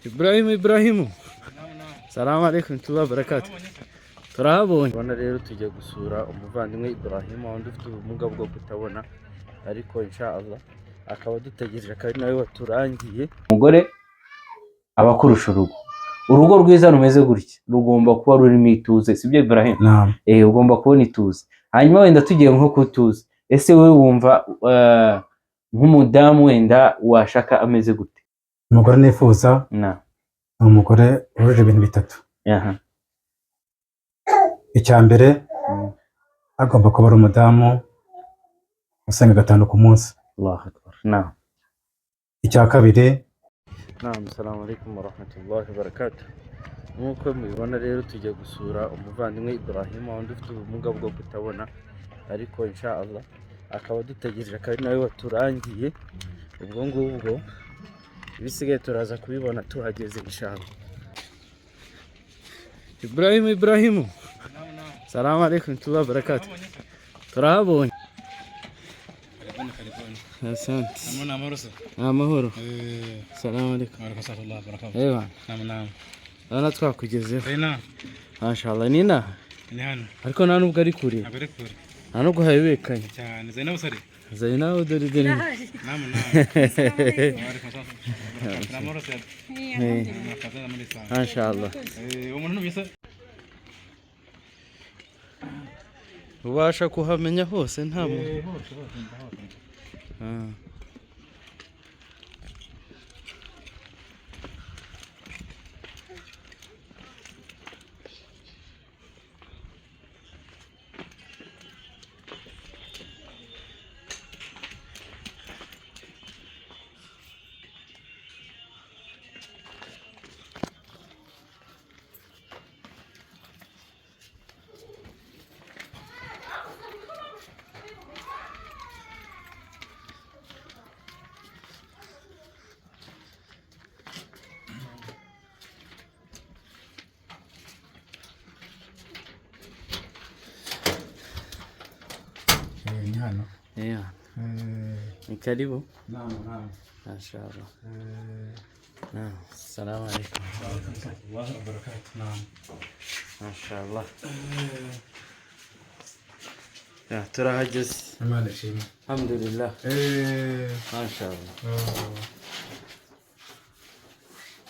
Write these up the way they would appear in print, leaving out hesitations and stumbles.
Ibrahimu salamu alaikum tuba barakatu turahabonye bana rero tujya gusura umuvandimwe Ibrahimu wundi ufite ubumuga bwo kutabona ariko inshallah akaba dutegereje kandi nawe waturangiye umugore abakurusha urugo rwiza rumeze gutya rugomba kuba rurimo ituze sibyo Ibrahim ugomba kubona ituze hanyuma wenda tugiye nko kutuze ese wowe wumva nk'umudamu wenda washaka ameze gute umugore nifuza umugore wuje ibintu bitatu icya mbere agomba kuba ari umudamu usenga 5 ku munsi. Allahu akbar. Icya kabiri assalamu alaikum warahmatullahi wabarakatuh. Nkuko mubibona rero tujya gusura umuvandimwe Ibrahimu wundi ufite ubumuga bwo kutabona ariko inshallah akaba dutegereje kandi nawe waturangiye ubwo ngubwo ibisigaye turaza kubibona tuhageze inshallah. Ibrahimu salamu alaikum tuba barakatu turahabonye. Asante. Amahoro. Salamu alaikum. Warahmatullahi wabarakatuh. Ewa. Ana twakugezeho. Mashallah nina. Ni hano. Ariko nta nubwo ari kure. Nta nubwo hayibekanye. Cyane Zainab sari. Zainab dore. Mashallah. Umuntu bisa ubasha kuhamenya hose nta mu. hano. Ni karibu. Naam. Mashallah. Assalamu alaikum warahmatullahi wabarakatuh. Naam. Mashallah. turahageze. Imana ishimwe. Alhamdulillah. Mashallah.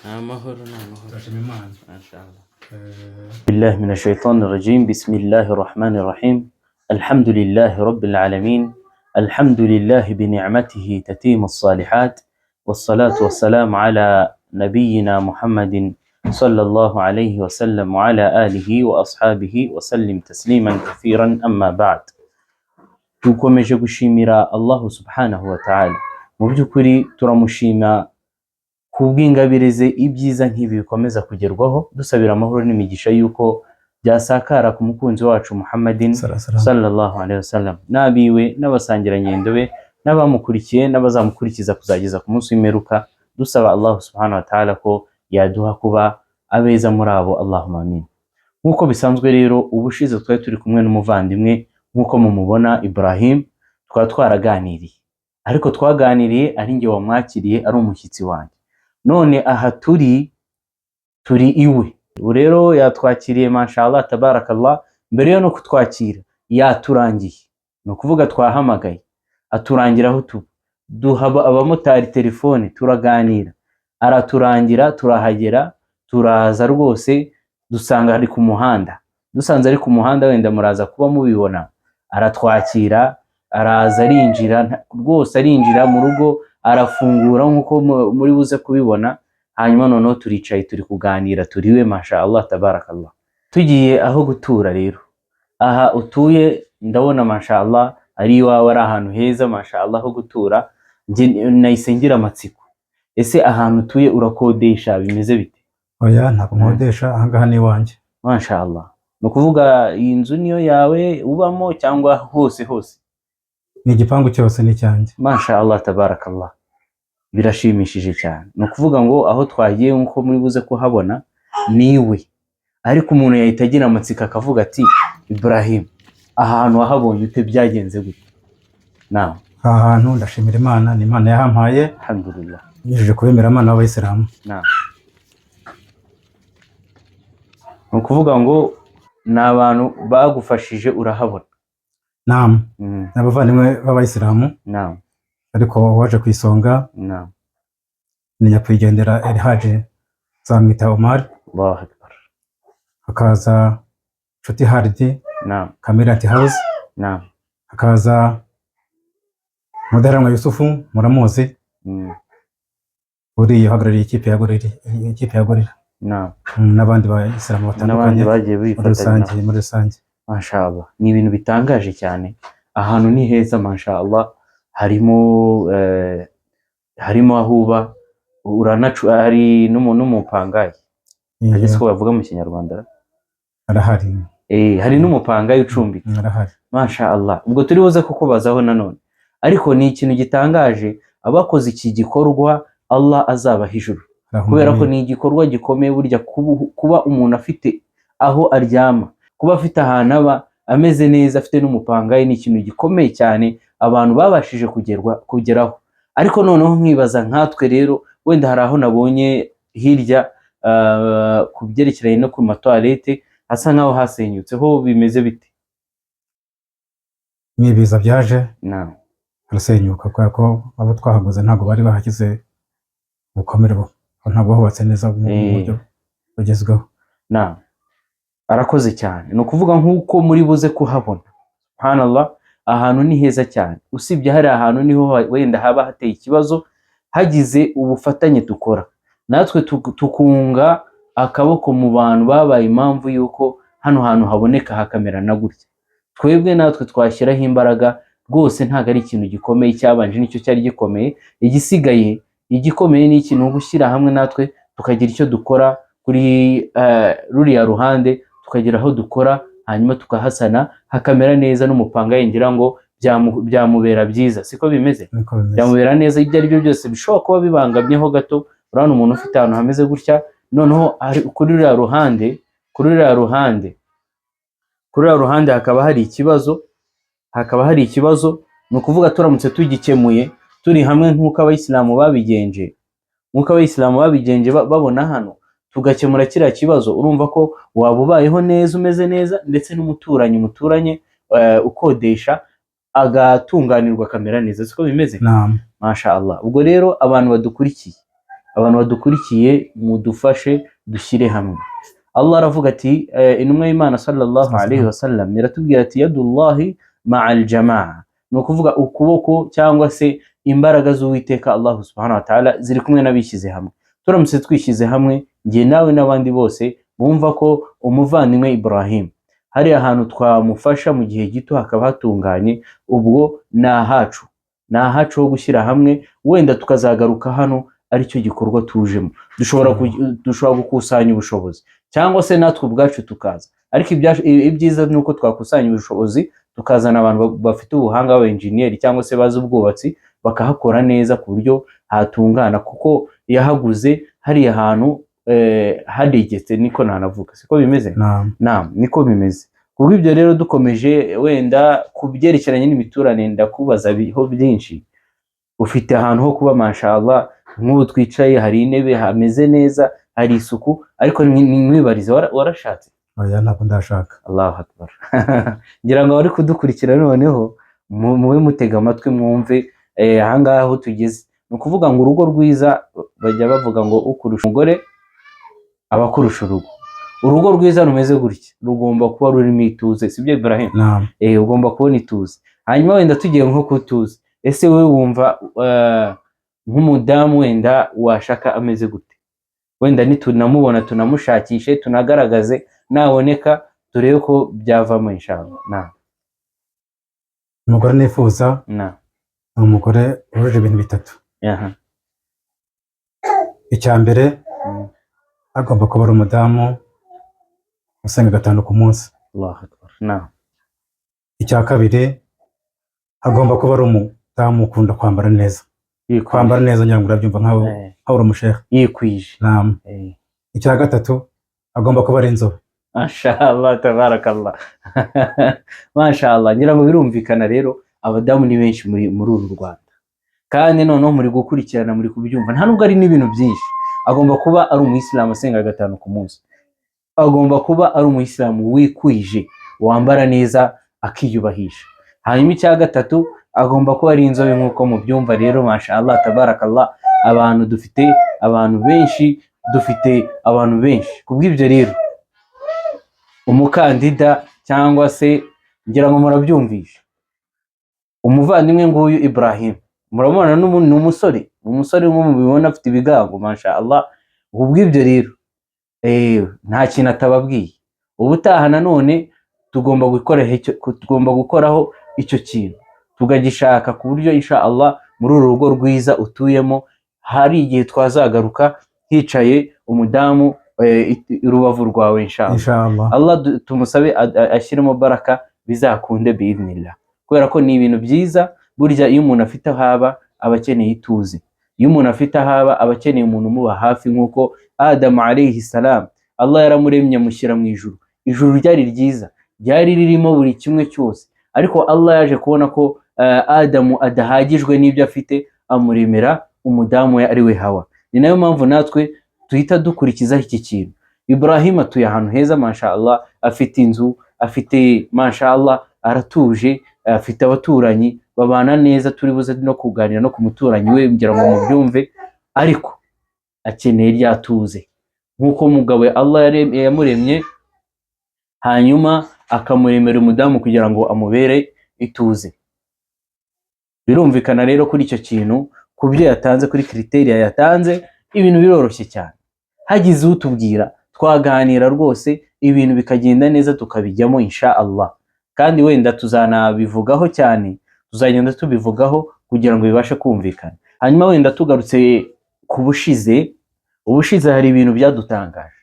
amahoro. Turashima Imana. Mashallah. بالله من الشيطان الرجيم بسم الله الرحمن الرحيم الحمد لله رب العالمين الحمد لله بنعمته تتم الصالحات والصلاة والسلام على نبينا محمد صلى الله عليه وسلم وعلى آله وأصحابه وسلم تسليما كثيرا أما بعد tukomeje gushimira Allah subhanahu wa ta'ala mu byukuri turamushima kubw'ingabire ze ibyiza nk'ibi bikomeza kugerwaho dusabira amahoro n'imigisha yuko byasakara ku mukunzi wacu Muhammadin sallallahu alaihi wasallam nabiwe n'abasangirangendo be n'abamukurikiye n'abazamukurikiza kuzageza ku munsi w'imperuka dusaba Allah subhanahu wa ta'ala ko yaduha kuba abeza muri abo Allahumma amin. Nkuko bisanzwe rero ubushize twari turi kumwe n'umuvandimwe nkuko mumubona Ibrahim twaraganiriye ariko twaganiriye ari nge wamwakiriye ari umushyitsi wanjye none aha turi iwe rero yatwakiriye mashallah tabarakallah mbere yo no kutwakira yaturangiye no kuvuga twahamagaye aturangira aho duha abamotari telefone turaganira araturangira turahagera turaza rwose dusanga ari ku muhanda dusanze ari ku muhanda wenda muraza kuba mubibona aratwakira araza arinjira rwose arinjira mu rugo arafungura nkuko muri buze kubibona hanyuma noneho turicaye turi kuganira turiwe mashallah tabarakallah. Tugiye aho gutura rero aha utuye ndabona mashallah ari iwawe ari ahantu heza mashallah ho gutura nahise ngira amatsiko ese ahantu utuye urakodesha bimeze bite? Oya ntabwo nkodesha ahangaha ni iwanjye. Mashallah no kuvuga iyi nzu niyo yawe ubamo cyangwa hose? Ni igipangu cyose ni cyanjye. Mashallah tabarakallah birashimishije cyane no kuvuga ngo aho twagiye nko muri buze kuhabona niwe ariko umuntu yahita agira amatsiko akavuga ati Ibrahim ahantu wahabonye ute byagenze gute? Naam ahantu ndashimira Imana ni Imana yahampaye alhamdulillah nyejeje kubemera Imana w'Abayisilamu. Naam ni ukuvuga ngo ni abantu bagufashije urahabona. Naam, ni abavandimwe b'abayisilamu Naam, ariko waje ku isonga naam, ni nyakwigendera El Hadji Nzamwita Omar, Allahu Akbar. hakaza Nshuti Haridi Naam, Kamirat House, naam, hakaza Mudaheranwa Yusufu muramuzi, uriya uhagarariye ikipe ya Gorilla, naam, n'abandi bayisilamu n'abandi batandukanye bagiye bifatanya nabo. muri rusange. Mashallah, ni ibintu bitangaje cyane. Ahantu ni heza mashallah, harimo aho uba hari n'umupangayi. Ageze ko bavuga mu Kinyarwanda arahari. Hari n'umupangayi ucumbitse. Arahari. Mashallah. Ubwo turi buze kukubazaho nanone. Ariko ni ikintu gitangaje, abakoze iki gikorwa Allah azabaha ijuru. Kubera ko ni igikorwa gikomeye burya kuba umuntu afite aho aryama, kuba afite ahantu aba ameze neza, afite n'umupangayi, ni ikintu gikomeye cyane abantu babashije kugeraho. Ariko noneho nkibaza nkatwe rero, wenda hari aho nabonye hirya ku byerekeranye no ku matoilette hasa nkaho hasenyutse, ho bimeze bite? Ibiza byaje harasenyuka kubera ko abo twahaguze ntabwo bari bahagize ubukomere, ntabwo hubatse neza mu buryo bugezweho. Arakoze cyane. Ni ukuvuga nk'uko muri buze kuhabona, subhanallah, ahantu ni heza cyane. Usibye hari ahantu niho wenda haba hateye ikibazo, hagize ubufatanye dukora natwe tukunga akaboko mu bantu babaye impamvu yuko hano hantu haboneka hakamera na gutya, twebwe natwe twashyiraho imbaraga rwose. Ntabwo ari ikintu gikomeye, cyabanje nicyo cyari gikomeye. Igisigaye igikomeye ni ikintu gushyira hamwe natwe tukagira icyo dukora kuri ruriya ruhande, tukagira aho dukora, hanyuma tukahasana hakamera neza. N'umupanga yingira ngo byamubera byiza, siko bimeze? Byamubera neza. Ibyo ari byo byose bishobora kuba bibangamyeho gato, urabona umuntu ufite ahantu hameze gutya, noneho kuri ruriya ruhande hakaba hari ikibazo. Ni ukuvuga turamutse tugikemuye turi hamwe nk'uko abayisilamu babigenje, babona hano tugakemura kiriya kibazo, urumva ko waba ubayeho neza, umeze neza, ndetse n'umuturanyi muturanye ukodesha agatunganirwa akamera neza, siko bimeze? Mashallah. Ubwo rero abantu badukurikiye mudufashe dushyire hamwe. Allah aravuga ati, intumwa y'Imana sallallahu alaihi wasallam iratubwira ati yadullahi ma'al jamaa, ni ukuvuga ukuboko cyangwa se imbaraga z'Uwiteka Allah subhanahu wa ta'ala ziri kumwe n'abishyize hamwe. Turamutse twishyize hamwe, ngiye nawe n'abandi bose bumva ko umuvandimwe Ibrahim hari ahantu twamufasha mu gihe gito hakaba hatunganye, ubwo ni ahacu ho gushyira hamwe, wenda tukazagaruka hano aricyo gikorwa tujemo. Dushobora gukusanya ubushobozi cyangwa se natwe ubwacu tukaza, ariko ibyiza ni uko twakusanya ubushobozi tukazana abantu bafite ubuhanga, aba engineer cyangwa se bazi ubwubatsi, bakahakora neza ku buryo hatungana, kuko yahaguze hariya hantu hadegetse, niko nanavuga, siko bimeze? Naam, niko bimeze. Kubwo ibyo rero dukomeje wenda ku byerekeranye n'imiturane, ndakubaza ho byinshi. Ufite ahantu ho kuba mashallah, nk'ubu twicaye hari intebe, hameze neza, hari isuku, ariko ntiwibarize warashatse? Oya, ntabwo ndashaka. Allahu Akbar. Ngira ngo bari kudukurikira noneho mube mutega amatwi mwumve ahangaha aho tugeze. Ni ukuvuga ngo urugo rwiza, bajya bavuga ngo ukurusha umugore aba akurusha urugo. Urugo rwiza rumeze gutya rugomba kuba rurimo ituze, sibyo Ibrahim? Ugomba kubona ituze. Hanyuma wenda tugiye nko kutuze, ese wowe wumva nk'umudamu wenda washaka ameze gute? Wenda nitunamubona tunamushakishe, tunagaragaze, naboneka turebe ko byavamo inshallah. Umugore nifuza ni umugore wujuje ibintu bitatu. Icya mbere, agomba kuba ari umudamu usenga 5 ku munsi. Allahu Akbar. Icya kabiri, agomba kuba ari umudamu ukunda kwambara neza. Kwambara neza ngira ngo urabyumva nkaho uri umushehe. Yikwije. Icya gatatu, agomba kuba ari inzobe. Mashallah, tabarakallah. Mashallah, ngira ngo birumvikana rero abadamu ni benshi muri uru Rwanda, kandi noneho muri gukurikirana, muri kubyumva, nta nubwo ari n'ibintu byinshi. Agomba kuba ari umuyisilamu asenga 5 ku munsi. agomba kuba ari umuyisilamu wikwije, wambara neza akiyubahisha. Hanyuma icya gatatu agomba kuba ari inzobe nk'uko mubyumva. Rero mashallah tabarakallah, abantu dufite abantu benshi. Kubw'ibyo rero umukandida cyangwa se ngira ngo murabyumvisha, umuvandimwe nguyu Ibrahim murabona ni umusore nk'uko mubibona afite ibigango mashallah. Kubw'ibyo rero nta kintu atababwiye. Ubutaha nanone tugomba gukoraho icyo kintu tukagishaka ku buryo inshallah muri uru rugo rwiza utuyemo hari igihe twazagaruka hicaye umudamu urubavu rwawe inshallah. Allah tumusabe ashyiremo baraka bizakunde biidhnillah, kubera ko ni ibintu byiza. Burya iyo umuntu afite ahaba aba akeneye ituze, iyo umuntu afite ahaba aba akeneye umuntu umuba hafi. nk'uko Adamu alayhi salam Allah yaramuremye amushyira mu ijuru. Ijuru ryari ryiza, ryari ririmo buri kimwe cyose, ariko Allah yaje kubona ko Adamu adahagijwe n'ibyo afite, amuremera umudamu ari we Hawa. Ni nayo mpamvu natwe tuhita dukurikizaho iki kintu. Ibrahim atuye ahantu heza mashallah, afite inzu, afite mashallah, aratuje, afite abaturanyi babana neza. Turi buze no kuganira no ku muturanyi we ngira ngo mubyumve, ariko akeneye ryatuze nk'uko umugabo Allah yamuremye, hanyuma akamuremera umudamu kugira ngo amubere ituze. Birumvikana rero kuri icyo kintu, ku byo yatanze, kuri kriteriya yatanze, ibintu biroroshye cyane. Hagize utubwira twaganira rwose ibintu bikagenda neza tukabijyamo inshallah. Kandi wenda tuzanabivugaho cyane, tuzagenda tubivugaho kugira ngo bibashe kumvikana. Hanyuma wenda tugarutse ku ubushize hari ibintu byadutangaje,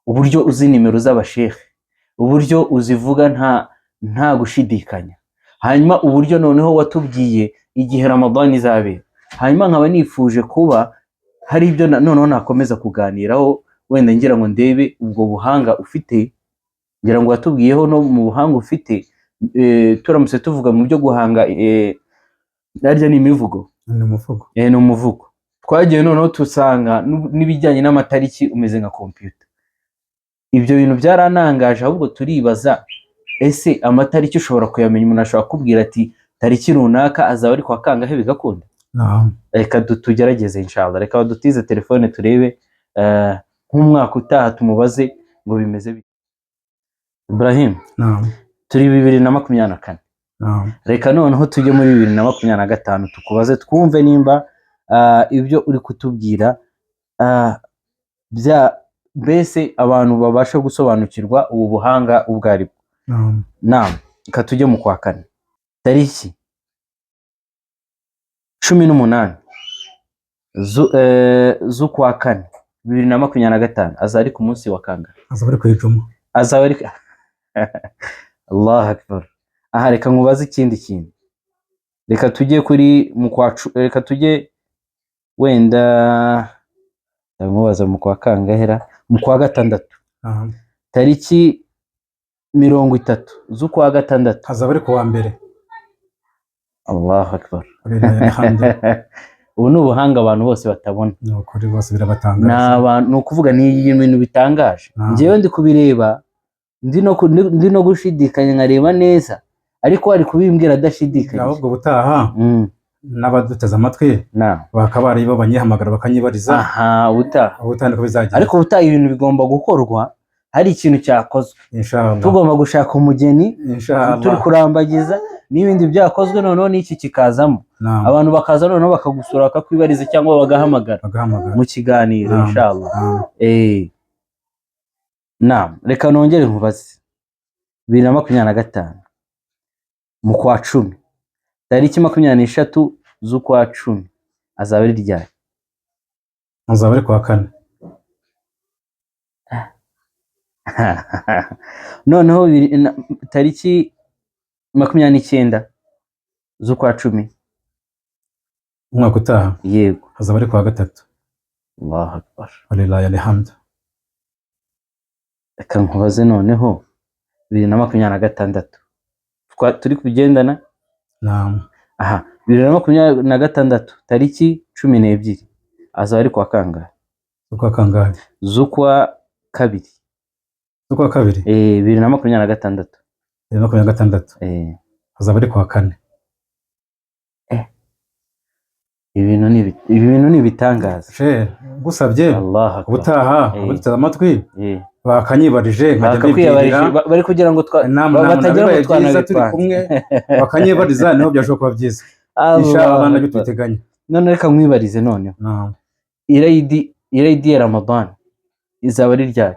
uburyo uzi nimero z'abashehe, uburyo uzivuga nta gushidikanya, hanyuma uburyo noneho watubwiye igihe Ramadan izabera. Hanyuma nkaba nifuje kuba hari ibyo noneho nakomeza kuganiraho, wenda ngira ngo ndebe ubwo buhanga ufite, ngira ngo watubwiyeho no mu buhanga ufite. Turamutse tuvuga mu byo guhanga narya ni imivugo, ni umuvugo. Twagiye noneho tusanga n'ibijyanye n'amatariki umeze nka computer. Ibyo bintu byaranangaje, ahubwo turibaza ese amatariki ushobora kuyamenya? Umuntu ashobora kubwira ati tariki runaka azaba ari kwa kangahe bigakunda? Reka tugerageze inshallah. Reka badutize telefone turebe nk'umwaka utaha tumubaze ngo bimeze bite. Ibrahim, turi 2024. Reka noneho tujye muri 2025 tukubaze twumve nimba ibyo uri kutubwira mbese abantu babasha gusobanukirwa ubu buhanga ubwo ari bwo. Reka tujye mu kwa kane, tariki 18 z'ukwa kane 2025 azaba ari ku munsi wa kangahe? Azaba ari ku Ijumaa. Azaba ari Allah akbar. Aha reka nkubaze ikindi kintu. Reka tujye kuri reka tujye wenda ndamubaza mu kwa kangahera, mu kwa gatandatu. Tariki 30 z'ukwa gatandatu azaba ari ku wa mbere. Allah akbar. Ubu ni ubuhanga abantu bose batabona. Nukuri bose birabatangaje. Ni ukuvuga ni ibintu bitangaje. Njyewe ndi kubireba ndi no gushidikanya nkareba neza, ariko ari kubimbwira adashidikanya. Ahubwo butaha n'abaduteze amatwi bakaba ari bo banyihamagara bakanyibariza. Ubutaha niko bizagira. Ariko ubutaha ibintu bigomba gukorwa, hari ikintu cyakozwe inshallah. Tugomba gushaka umugeni inshallah, turi kurambagiza n'ibindi byakozwe, noneho n'iki kikazamo. Abantu bakaza noneho bakagusura bakakwibariza cyangwa bagahamagara mu kiganiro inshallah. Reka nongere nkubaze 2025 mu kwa 10 tariki 23 z'ukwa 10 azaba ari ryari? Azaba ari kwa kane. Noneho tariki 29 z'ukwa 10 umwaka utaha, yego, azaba ari kwa gatatu. Allahu akbar. Walillahi alhamd. Reka nkubaze noneho 2026 turi kubigendana. 2026 tariki 12 azaba ari kwa kangahe? Z'ukwa kangahe? Z'ukwa kabiri. z'ukwa kabiri 2026 2026 hazaba ari kuwa 4. ibintu ni ibitangaza. Gusabye Allah ubutaha abaduteze amatwi bakanyibarije nkajya bari kugira ngo batagira ngo twanabitwa turi kumwe bakanyibariza niho byashobora kuba byiza. Inshallah nabyo tubiteganya. None reka mwibarize noneho. Irayidi ya Ramadan izaba ari ryari?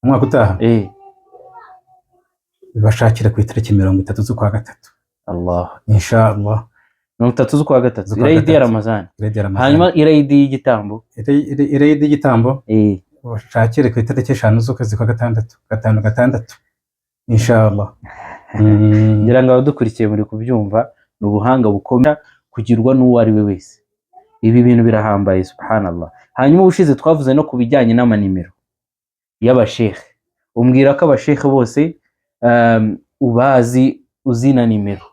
Umwaka utaha bashakira ku itariki 30 z'ukwa gatatu. Allah inshallah 30 z'ukwa gatatu irayidi ya Ramadan. Hanyuma irayidi y'igitambo bashakire ku itariki 5 z'ukwezi kwa gatandatu inshallah. ngira ngo abadukurikiye muri kubyumva ni ubuhanga bukomeye kugirwa n'uwo ari we wese. Ibi bintu birahambaye subhanallah. Hanyuma ubushize twavuze no kubijyanye n'amanimero y'abasheikh. Umbwira ko abasheikh bose ubazi uzina nimero,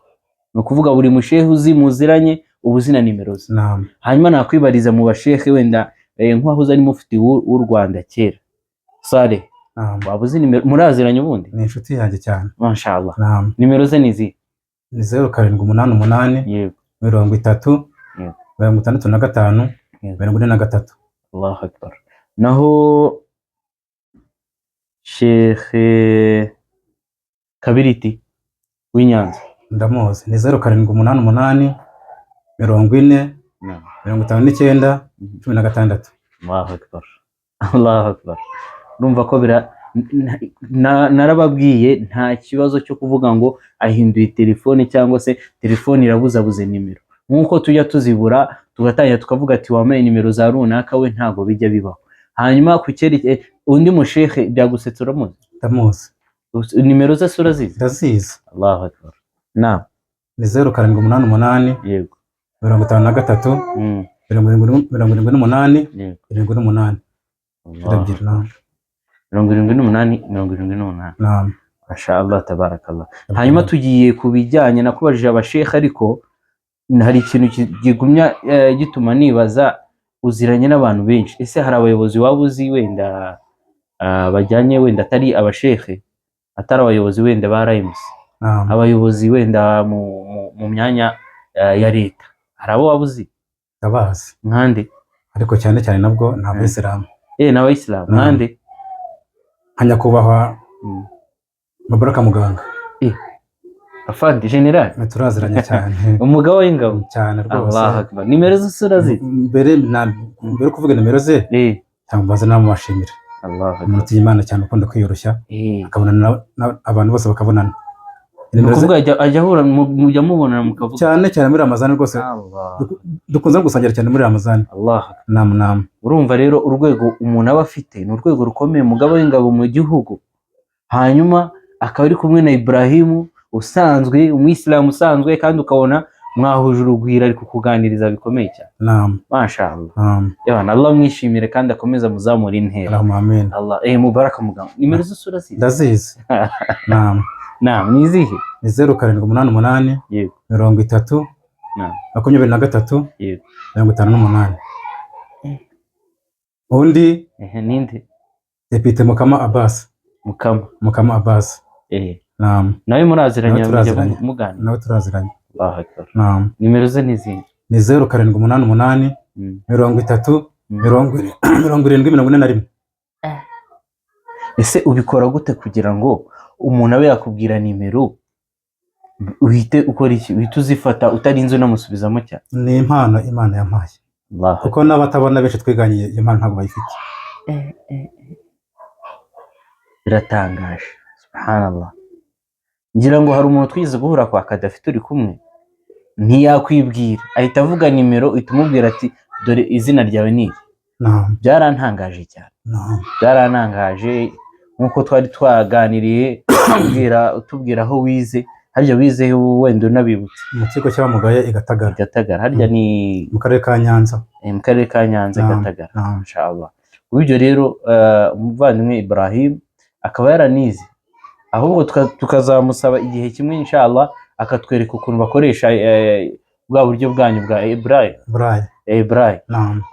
no kuvuga buri musheikh uzi muziranye ubuzina nimero ze. Hanyuma nakwibariza mu basheikh wenda nk'aho zari mufti w'u Rwanda kera Saleh, wabuzi nimero muraziranye ubundi? Ni inshuti yanjye cyane mashallah. Nimero ze nizi? Ni 0788 yego 30 65 43. Allahu akbar. Naho Sheikh Kabiriti w'Inyanza ndamuzi, ni 0788 40 59 16. Allahu akbar. Allahu akbar. Numva ko narababwiye nta kibazo cyo kuvuga ngo ahinduye telefone cyangwa se telefone irabuzabuze nimero. Nkuko tujya tuzibura tugatangira tukavuga ati wamaye nimero za runaka, we ntago bijya bibaho. Hanyuma ku cyeri undi musheikh byagusetsa uramuzi? Ndamuzi. Nimero ze sura zizi? Ndazizi. Allahu akbar. Na ni 0788 yego 53 78 78. Allah 78. Naam. Mashallah tabarakallah. Hanyuma tugiye kubijyanye nakubajije abasheikh, ariko hari ikintu gigumya gituma nibaza uziranye n'abantu benshi. Ese hari abayobozi wabuzi wenda bajyanye wenda atari abasheikh, atari abayobozi wenda ba RMC, abayobozi wenda mu myanya ya leta, hari abo wabuzi? Ndabazi. Nkande? Ariko cyane cyane nabwo nta Bayisilamu. N'abayisilamu. Nkande? Nyakubahwa Mubaraka Muganga. Afandi general turaziranye cyane. Umugabo w'ingabo cyane rwose. Allah akbar. Nimero z'isura ze mbere kuvuga nimero ze cyambaza namashimira. Allah akbar. Umuntu y'Imana cyane ukunda kwiyoroshya akabona abantu bose bakabonana. Kuvuga ajya ahura mujya mubonana mukavuga cyane muri Ramazan rwose. Dukunze gusangira cyane muri Ramazan. Allah. Naam. Urumva rero urwego umuntu aba afite ni urwego rukomeye, umugabo w'ingabo mu gihugu. Hanyuma akaba ari kumwe na Ibrahimu usanzwe umuyisilamu usanzwe, kandi ukabona mwahuje urugwiro ari kukuganiriza bikomeye cyane. Naam. Mashallah. Yabana Allah mwishimire kandi akomeza muzamura intera. Allahumma amin. Allah Mubaraka Muganga. Nimero z'isura zizi? Ndazizi. Naam. Nizihe? Ni 0788 yego 30 23 yego 58. Undi ninde? Depite Mukama Abbas. Mukama Abbas. Naam. Nawe muraziranye mugana? Nawe turaziranye. Allahu akbar. Naam. Nimero ze nizihe? Ni 0788 30 71. Ese ubikora gute kugira ngo umuntu abe yakubwira nimero uhite ukora iki? Uhite uzifata utarinze unamusubizamo cyane? Ni impano Imana yampaye. Kuko n'abatabona benshi twiganye impano ntabwo bayifite. Biratangaje subhanallah. Ngira ngo hari umuntu twize guhura kwa Kadafi turi kumwe, ntiyakwibwira ahita avuga nimero, itumubwira ati dore izina ryawe ni iki. Byarantangaje cyane. Byarantangaje nkuko twari twaganiriye utubwira aho wize. Harya wize wenda unabibutse? Mu kigo cy'abamugaye Igatagara. Harya ni mu karere ka Nyanza. Mu karere ka Nyanza Igatagara. Inshallah. Ubwo rero umuvandimwe Ibrahim akaba yaranize, ahubwo tukazamusaba igihe kimwe inshallah akatwereka ukuntu bakoresha bwa buryo bwanyu bwa Ibrahim.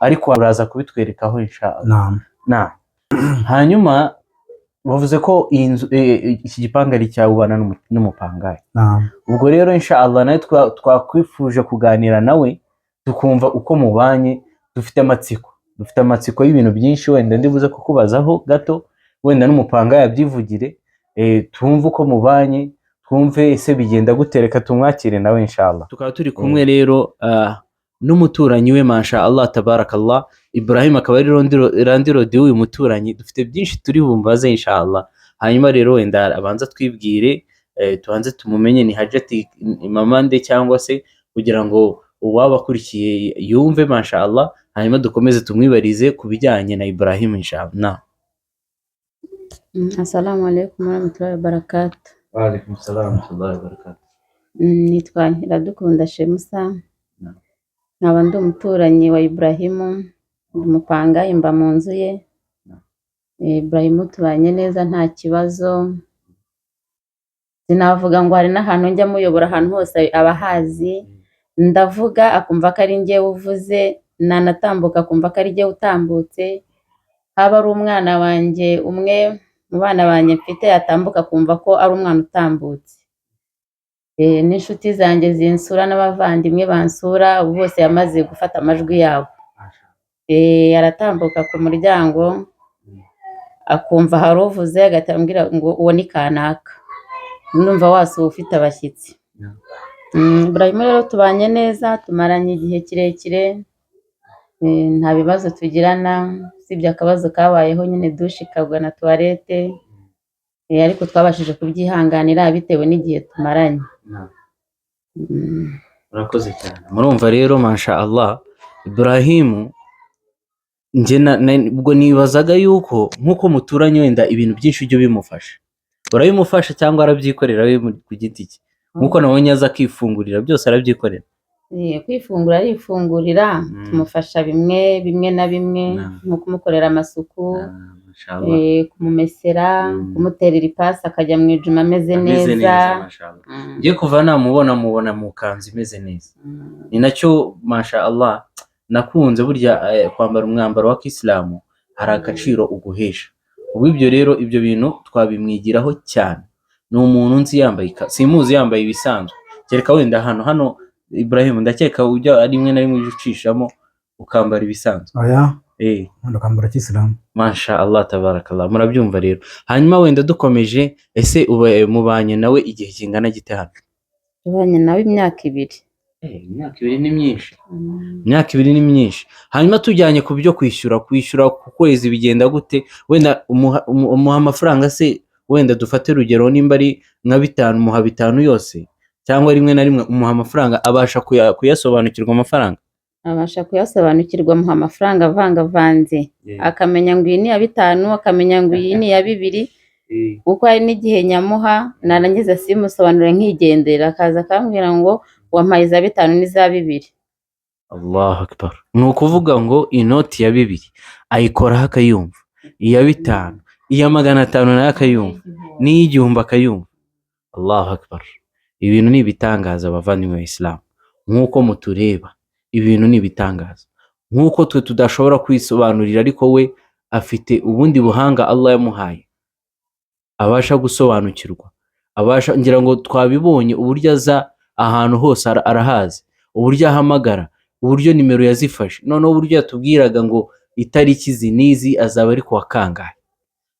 Ariko uraza kubitwerekaho inshallah. Hanyuma wavuze ko iyi nzu iki gipangu ari cyawe ubana n'umupangayi. naam. Ubwo rero inshallah nawe twakwifuje kuganira nawe tukumva uko mubanye. Dufite amatsiko y'ibintu byinshi, wenda ndibuze kukubazaho gato, wenda n'umupangayi yabyivugire, twumve uko mubanye, twumve ese bigenda gute. Reka tumwakire nawe inshallah. Tukaba turi kumwe rero n'umuturanyi we masha Allah tabarakallah, Ibrahim akaba ari randirodi w'uyu muturanyi. Dufite byinshi turi bumbaze inshallah. Hanyuma rero wenda abanza twibwire, tubanze tumumenye ni Hajati mama nde, cyangwa se kugira ngo uwaba akurikiye yumve masha Allah, hanyuma dukomeze tumwibarize ku bijyanye na Ibrahim inshallah. Assalamu alaikum warahmatullahi wabarakatuh. Wa alaikum assalam warahmatullahi wabarakatuh. Nitwa Iradukunda Shemusa, nkaba ndi umuturanyi wa Ibrahim, umupangayi mba mu nzu ye. Ibrahim tubanye neza nta kibazo, sinavuga ngo hari n'ahantu njya muyobora, ahantu hose abahazi, ndavuga akumva ko ari njyewe uvuze, nanatambuka akumva ko ari njyewe utambutse. Haba ari umwana wanjye umwe mu bana banjye mfite yatambuka akumva ko ari umwana utambutse. N'inshuti zanjye zinsura n'abavandimwe bansura, ubu bose yamaze gufata amajwi yabo. Aratambuka ku muryango akumva hari uvuze, agahita ambwira ngo uwo ni kanaka, ndumva wasuwe ufite abashyitsi. Ibrahim rero tubanye neza, tumaranye igihe kirekire, nta bibazo tugirana, usibye akabazo kabayeho nyine dushe ikagwa na tuwarete, ariko twabashije kubyihanganira bitewe n'igihe tumaranye. Murakoze cyane. Murumva rero masha Allah, Ibrahim ubwo nibazaga yuko nkuko muturanye wenda ibintu byinshi ujye bimufasha, urabimufasha cyangwa arabyikorera we ku giti cye? Nkuko nabonye aza akifungurira, byose arabyikorera. Kwifungura arifungurira, tumufasha bimwe na bimwe, nko kumukorera amasuku, kumumesera, kumuterera ipasi akajya mu ijuma ameze neza. Ngiye kuva namubona mu kanzu imeze neza, ni nacyo masha Allah nakunze. Burya kwambara umwambaro wa Kisilamu hari agaciro uguhesha. Ubu ibyo rero ibyo bintu twabimwigiraho cyane. Ni umuntu nzi yambaye, simuzi yambaye ibisanzwe, kereka wenda hano Ibrahim ndakeka ujya rimwe na rimwe ucishamo ukambara ibisanzwe. Oya, ndakambara Kisilamu. Masha Allah tabarakallah. Murabyumva rero. Hanyuma wenda dukomeje, ese mubanye nawe igihe kingana gite hano? Tubanye nawe imyaka 2. Imyaka 2 ni myinshi. Imyaka 2 ni myinshi. Hanyuma tujyanye ku byo kwishyura ku kwezi bigenda gute? Wenda umuha amafaranga se, wenda dufate urugero nimba ari nka 5 umuha 5 yose, cyangwa rimwe na rimwe umuha amafaranga abasha kuyasobanukirwa amafaranga? Abasha kuyasobanukirwa, muha amafaranga avangavanze, akamenya ngo iyi ni ya 5, akamenya ngo iyi ni ya 2. Uko hari n'igihe nyamuha narangiza simusobanura nkigendera, akaza akambwira ngo wampaye za 5 n'iza 2. Allahu akbar. Ni ukuvuga ngo inoti ya 2 ayikoraho akayumva, iya 5, iya 500 nayo akayumva, n'iy'igihumbi akayumva. Allahu akbar. Ibintu ni ibitangaza abavandimwe wa Islam. Nkuko mutureba, ibintu ni ibitangaza. Nkuko twe tudashobora kwisobanurira, ariko we afite ubundi buhanga Allah yamuhaye, abasha gusobanukirwa, ngira ngo twabibonye uburyo aza ahantu hose arahazi, uburyo ahamagara, uburyo nimero yazifashe, noneho uburyo yatubwiraga ngo itariki zinizi azaba ari kuwa kangahe.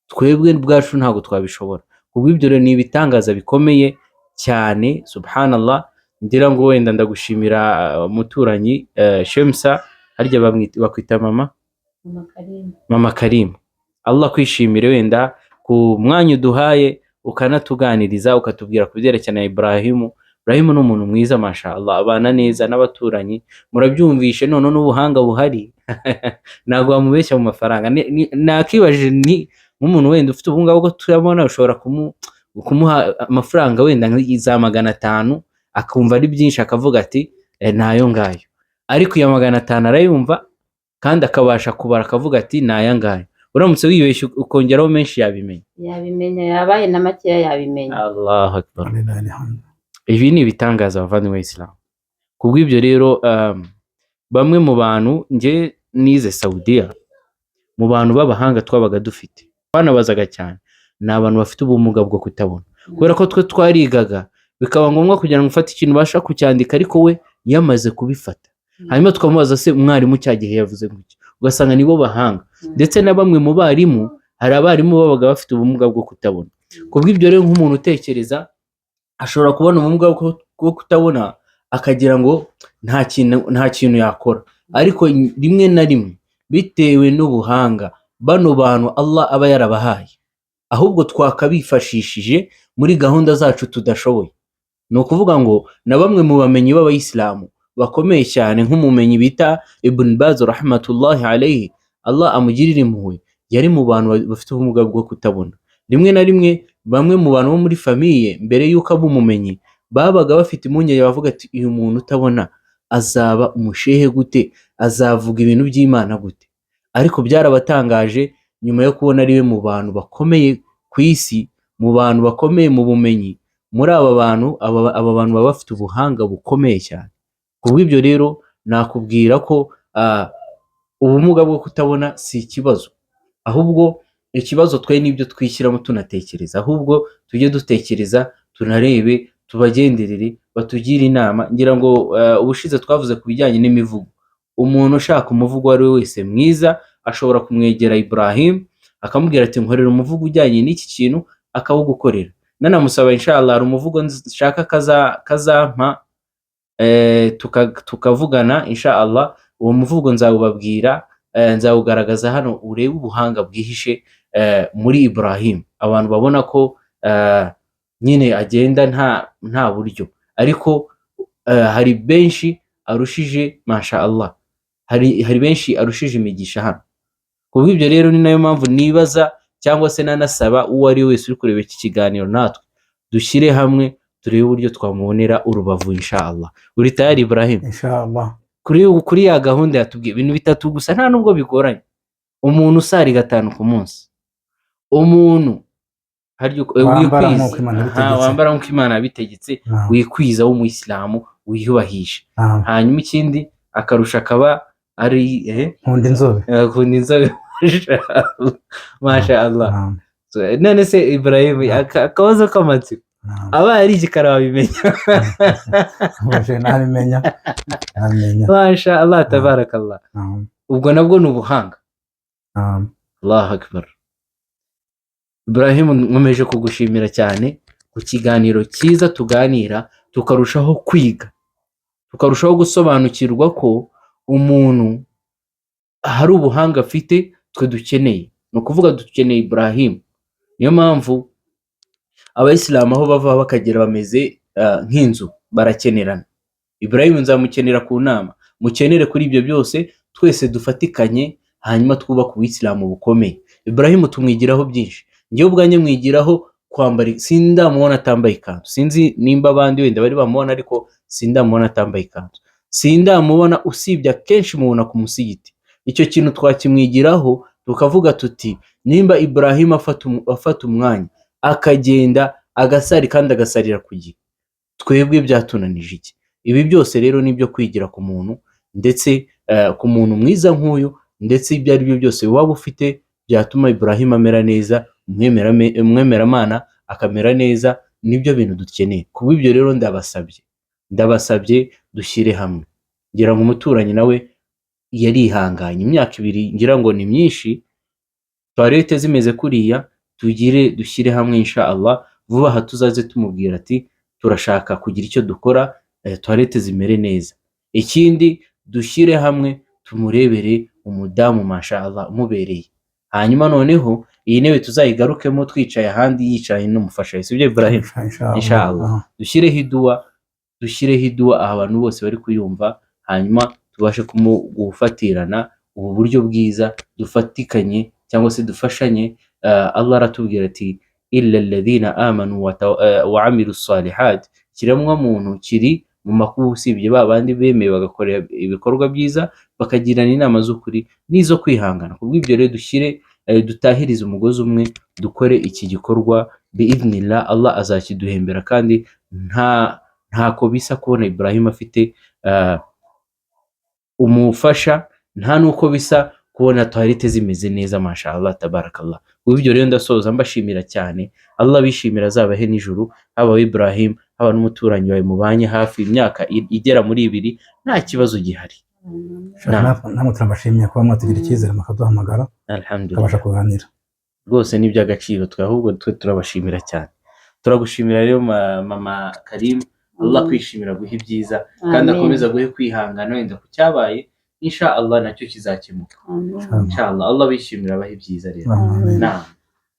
Twebwe bwacu ntabwo twabishobora. Kuko ibyo rero ni ibitangaza bikomeye cyane. Subhanallah. Ngira ngo wenda ndagushimira umuturanyi Shemsa, harya bakwita mama Karim. Allah kwishimire wenda ku mwanya uduhaye ukanatuganiriza, ukatubwira ku byerekana na Ibrahim. Ibrahim ni umuntu mwiza masha Allah, abana neza n'abaturanyi. Murabyumvishe none n'ubuhanga buhari. Ntabwo wamubeshya mu mafaranga. Nakibajije ni nk'umuntu wenda ufite ubunga bwo tuyabona, ushobora kumuha amafaranga wenda za 500, akumva ari byinshi akavuga ati nayo ngayo, ariko ya 500 arayumva kandi akabasha kubara akavuga ati naya ngayo. Uramutse wibeshye ukongeraho menshi yabimenya, yabaye na make yabimenya. Allahu akbar. Ibi ni ibitangaza abavandimwe wa Islam. Kubw'ibyo rero bamwe mu bantu, nge nize Saudiya, mu bantu b'abahanga twabaga dufite, banabazaga cyane ni abantu bafite ubumuga bwo kutabona, kubera ko twe twarigaga bikaba ngombwa kugira ngo ufate ikintu ubasha kucyandika ariko we yamaze kubifata, hanyuma tukamubaza se umwarimu cya gihe yavuze gutya, ugasanga nibo bahanga. Ndetse na bamwe mu barimu, hari abarimu babaga bafite ubumuga bwo kutabona. Kubw'ibyo rero nk'umuntu utekereza ashobora kubona ubumuga bwo kutabona akagira ngo nta kintu yakora, ariko rimwe na rimwe bitewe n'ubuhanga bano bantu Allah aba yarabahaye, ahubwo twakabifashishije muri gahunda zacu tudashoboye. Ni ukuvuga ngo na bamwe mu bamenyi b'abayisilamu bakomeye cyane nk'umumenyi bita Ibn Baz rahmatullahi alayhi, Allah amugirire impuhwe, yari mu bantu bafite ubumuga bwo kutabona. Rimwe na rimwe bamwe mu bantu bo muri famiye mbere y'uko aba umumenyi babaga bafite impungenge, bavuga ati uyu muntu utabona azaba umushehe gute, azavuga ibintu by'Imana gute? Ariko byarabatangaje nyuma yo kubona ariwe mu bantu bakomeye ku isi, mu bantu bakomeye mu bumenyi. Muri aba bantu baba bafite ubuhanga bukomeye cyane. Kubw'ibyo rero nakubwira ko ubumuga bwo kutabona si ikibazo, ahubwo ikibazo twe n'ibyo twishyiramo tunatekereza. Ahubwo tujye dutekereza, tunarebe, tubagenderere, batugire inama. Ngira ngo ubushize twavuze ku bijyanye n'imivugo. Umuntu ushaka umuvugo uwo ari we wese mwiza ashobora kumwegera Ibrahim akamubwira ati nkorera umuvugo ujyanye n'iki kintu, akawugukorera. Nanamusaba inshallah hari umuvugo nshaka kazampa, tukavugana inshallah, uwo muvugo nzawubabwira, nzawugaragaza hano, urebe ubuhanga bwihishe muri Ibrahim. Abantu babona ko nyine agenda nta buryo, ariko hari benshi arushije mashallah, hari benshi arushije imigisha hano. Kubw'ibyo rero ni nayo mpamvu nibaza cyangwa se nanasaba uwo ari wese uri kureba iki kiganiro, natwe dushyire hamwe turebe uburyo twamubonera urubavu inshallah. Uri tayari Ibrahim? Inshallah. Kuri ya gahunda yatubwiye ibintu bitatu gusa, nta nubwo bigoranye. Umuntu usari 5 ku munsi, umuntu wambara nk'uko Imana yabitegetse, wikwiza w'umuyisilamu wiyubahisha. Hanyuma ikindi akarusha akaba ari nkunda inzobe mashallah. None se Ibrahim, akabazo k'amatsiko, aba ari igikara wabimenya? nabimenya mashallah tabarakallah. Ubwo nabwo ni ubuhanga. Allahu akbar. Ibrahim, nkomeje kugushimira cyane ku kiganiro cyiza tuganira, tukarushaho kwiga, tukarushaho gusobanukirwa ko umuntu hari ubuhanga afite twe dukeneye. Ni ukuvuga dukeneye Ibrahim. Niyo mpamvu abayisilamu aho bava bakagera bameze nk'inzu, barakenerana. Ibrahim nzamukenera ku nama, mukenere kuri ibyo byose, twese dufatikanye, hanyuma twubaka ubuyisilamu bukomeye. Ibrahim tumwigiraho byinshi. Njyewe ubwanjye mwigiraho kwambara, sindamubona atambaye ikanzu. Sinzi nimba abandi wenda bari bamubona, ariko sindamubona atambaye ikanzu. Sindamubona usibye akenshi mubona ku musigiti. Icyo kintu twakimwigiraho, tukavuga tuti nimba Ibrahim afata umwanya akagenda agasari kandi agasarira ku gihe, twebwe byatunanije iki? Ibi byose rero nibyo kwigira ku muntu, ndetse ku muntu mwiza nk'uyu, ndetse ibyo ari byo byose waba ufite byatuma Ibrahim amera neza, umwemeramana akamera neza, nibyo bintu dukeneye. Kuba ibyo rero ndabasabye dushyire hamwe. Ngira ngo umuturanyi nawe yarihanganye imyaka 2, ngira ngo ni myinshi, twarete zimeze kuriya, dushyire hamwe inshallah. Vuba aha tuzaze tumubwira ati turashaka kugira icyo dukora, twarete zimere neza. Ikindi dushyire hamwe tumurebere umudamu mashallah umubereye. Hanyuma noneho iyi ntebe tuzayigarukemo twicaye ahandi yicaye n'umufasha. Sibyo Ibrahim? Inshallah. Dushyireho idua abantu bose bari kuyumva, hanyuma tubashe gufatirana ubu buryo bwiza, dufatikanye cyangwa se dufashanye. Allah aratubwira ati illa alladhina amanu wa amilu salihat, kiremwa muntu kiri mu makuba usibye babandi bemeye bagakora ibikorwa byiza, bakagirana inama z'ukuri n'izo kwihangana. Kubw'ibyo rero dutahirize umugozi umwe, dukore iki gikorwa biidhnillah. Allah azakiduhembera, kandi ntako bisa kubona Ibrahim afite umufasha, nta nuko bisa kubona twarite zimeze neza mashallah tabarakallah. Ubwo rero ndasoza mbashimira cyane, Allah bishimira azabahe n'ijuru, haba Ibrahim haba n'umuturanyi wawe mubanye hafi imyaka igera muri 2 nta kibazo gihari. namwe turabashimiye kuba mwatugira icyizere mukaduhamagara Alhamdulillah, tukabasha kuganira. rwose ni iby'agaciro, twe ahubwo twe turabashimira cyane. Turagushimira rero mama Karim, Allah kwishimira guha ibyiza kandi akomeza guhe kwihangana, wenda ku cyabaye insha Allah nacyo kizakemuka insha Allah. Allah bishimira abahe ibyiza rero. Naam,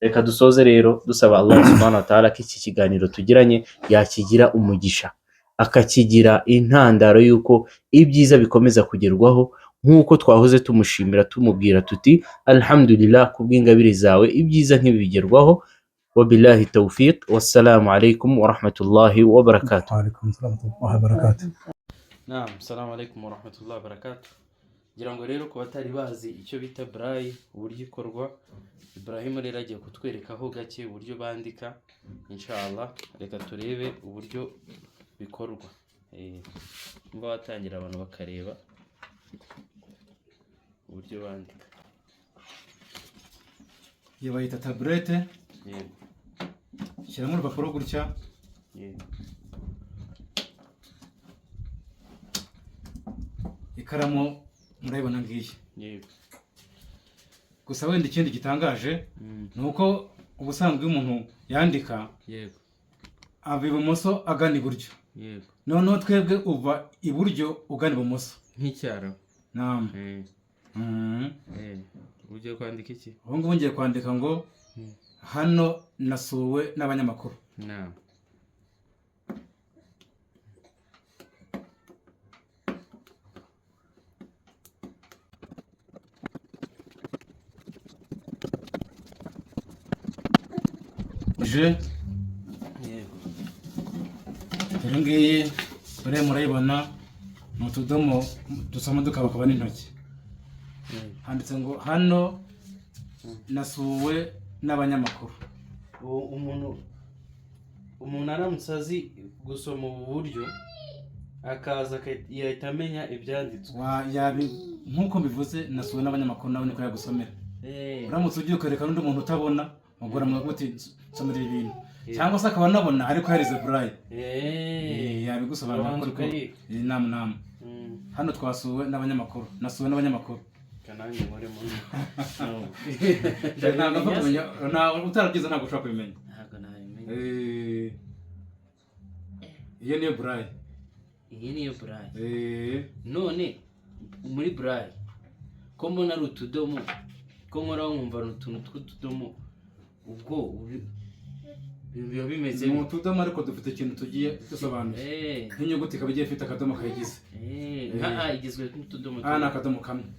reka dusoze rero dusaba Allah subhanahu wa ta'ala ko iki kiganiro tugiranye yakigira umugisha, akakigira intandaro y'uko ibyiza bikomeza kugerwaho, nk'uko twahoze tumushimira tumubwira tuti alhamdulillah kubw'ingabire zawe ibyiza ntibigerwaho. Wabillahi tawfiq, wassalamu alaikum wa rahmatullahi wa barakatuh. Wa alaikum assalam wa rahmatullahi wa barakatuh. Naam, assalamu alaikum wa rahmatullahi wa barakatuh. Ngira ngo rero ku batari bazi icyo bita braille uburyo ikorwa, Ibrahim rero agiye kutwerekaho gake uburyo bandika inshallah. Reka turebe uburyo bikorwa, mba watangira abantu bakareba uburyo bandika. Iyo bayita taburete, Yego, shyiramo urupapuro gutya, yego, ikaramu murayibona ngiyi. yego. Gusa wenda ikindi gitangaje ni uko ubusanzwe umuntu yandika Yego, ava ibumoso agana iburyo, yego. noneho twebwe uva iburyo ugana ibumoso. Nk'icyaro. Naam. Ugiye kwandika iki? Ubu ngubu ngiye kwandika ngo hano nasuwe n'abanyamakuru. Naam. Je Yego. dore ngiyi dore murayibona ni utudomo dusoma dukabakaba n'intoki, handitse ngo hano nasuwe n'abanyamakuru. Umuntu aramutse azi gusoma ubu buryo akaza yahita amenya ibyanditswe. Nk'uko mbivuze nasuwe n'abanyamakuru, nawe niko yagusomera. Uramutse ugiye ukareka n'undi muntu utabona mugura mu guti nsomera ibintu, cyangwa se akaba anabona ariko yarize braille, yabigusobanura ko nama hano twasuwe n'abanyamakuru, nasuwe n'abanyamakuru. Kanange muri muri ntabwo kumenya, utarabyize ntabwo ushobora kubimenya. ntabwo nabimenya. Iyo niyo braille. Iyi niyo braille. None muri braille ko mbona ari utudomo, ko nkoraho nkumva ni utuntu tw'utudomo, ubwo biba bimeze mu tudomo ariko dufite ikintu tugiye dusobanuye. Nk'inyuguti ikaba igiye ifite akadomo kayigize. nka igizwe n'utudomo. Ni akadomo kamwe.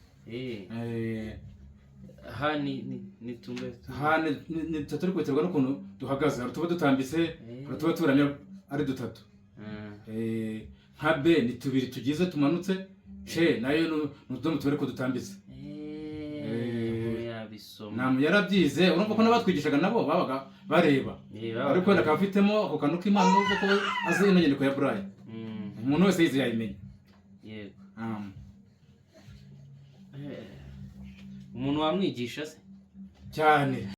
Ha ni tungahe? Ha ni turi kwiterwa n'ukuntu duhagaze, hari tuba dutambitse, hari tuba turamye ari dutatu. Nka B ni tubiri tugize tumanutse, she nayo ni utudomo tubiri ko dutambitse. Namu yarabyize, urumva ko n'abatwigishaga nabo babaga bareba, ariko wenda akaba afitemo ako kantu k'Imana n'ubwo ko azi ino nyandiko ya braille. Umuntu wese yize yayimenya. Yego. Umuntu wamwigisha se? Cyane.